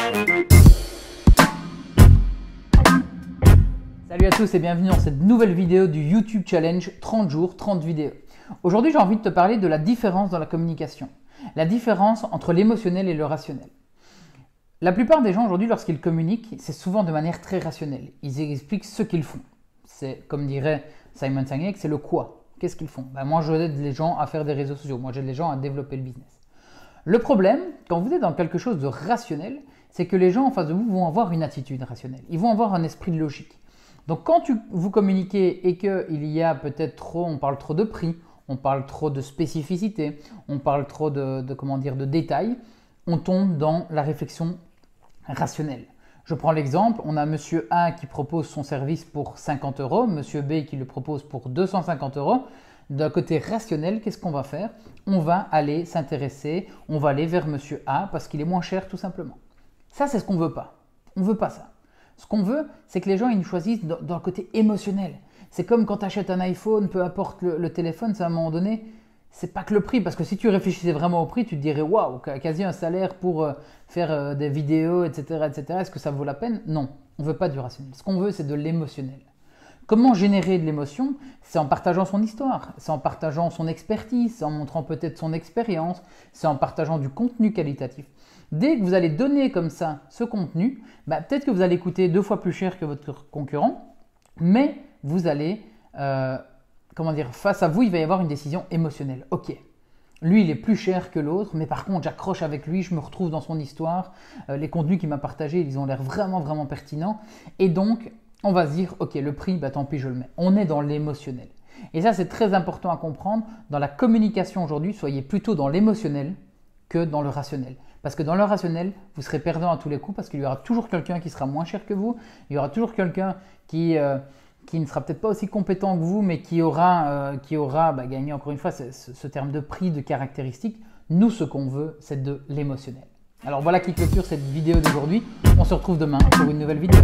Salut à tous et bienvenue dans cette nouvelle vidéo du YouTube Challenge 30 jours, 30 vidéos. Aujourd'hui, j'ai envie de te parler de la différence dans la communication. La différence entre l'émotionnel et le rationnel. La plupart des gens aujourd'hui, lorsqu'ils communiquent, c'est souvent de manière très rationnelle. Ils expliquent ce qu'ils font. C'est, comme dirait Simon Sinek, c'est le quoi. Qu'est-ce qu'ils font? Moi, j'aide les gens à faire des réseaux sociaux. Moi, j'aide les gens à développer le business. Le problème, quand vous êtes dans quelque chose de rationnel, c'est que les gens en face de vous vont avoir une attitude rationnelle. Ils vont avoir un esprit de logique. Donc quand vous communiquez et qu'il y a peut-être trop, on parle trop de prix, on parle trop de spécificité, on parle trop de détails, on tombe dans la réflexion rationnelle. Je prends l'exemple, on a monsieur A qui propose son service pour 50 €, monsieur B qui le propose pour 250 €. D'un côté rationnel, qu'est-ce qu'on va faire? On va aller s'intéresser, on va aller vers monsieur A parce qu'il est moins cher tout simplement. Ça, c'est ce qu'on ne veut pas. On ne veut pas ça. Ce qu'on veut, c'est que les gens ils nous choisissent dans le côté émotionnel. C'est comme quand tu achètes un iPhone, peu importe le téléphone, c'est à un moment donné, c'est pas que le prix. Parce que si tu réfléchissais vraiment au prix, tu te dirais waouh, quasi un salaire pour faire des vidéos, etc., etc. Est-ce que ça vaut la peine? Non, on ne veut pas du rationnel. Ce qu'on veut, c'est de l'émotionnel. Comment générer de l'émotion? C'est en partageant son histoire, c'est en partageant son expertise, c'est en montrant peut-être son expérience, c'est en partageant du contenu qualitatif. Dès que vous allez donner comme ça ce contenu, peut-être que vous allez coûter 2 fois plus cher que votre concurrent, mais vous allez, face à vous, il va y avoir une décision émotionnelle. Ok, lui il est plus cher que l'autre, mais par contre j'accroche avec lui, je me retrouve dans son histoire, les contenus qu'il m'a partagés, ils ont l'air vraiment, vraiment pertinents, et donc on va se dire, ok, le prix, tant pis, je le mets. On est dans l'émotionnel. Et ça, c'est très important à comprendre. Dans la communication aujourd'hui, soyez plutôt dans l'émotionnel que dans le rationnel. Parce que dans le rationnel, vous serez perdant à tous les coups parce qu'il y aura toujours quelqu'un qui sera moins cher que vous. Il y aura toujours quelqu'un qui ne sera peut-être pas aussi compétent que vous, mais qui aura gagné, encore une fois, ce terme de prix, de caractéristiques. Nous, ce qu'on veut, c'est de l'émotionnel. Alors voilà qui clôture cette vidéo d'aujourd'hui. On se retrouve demain pour une nouvelle vidéo.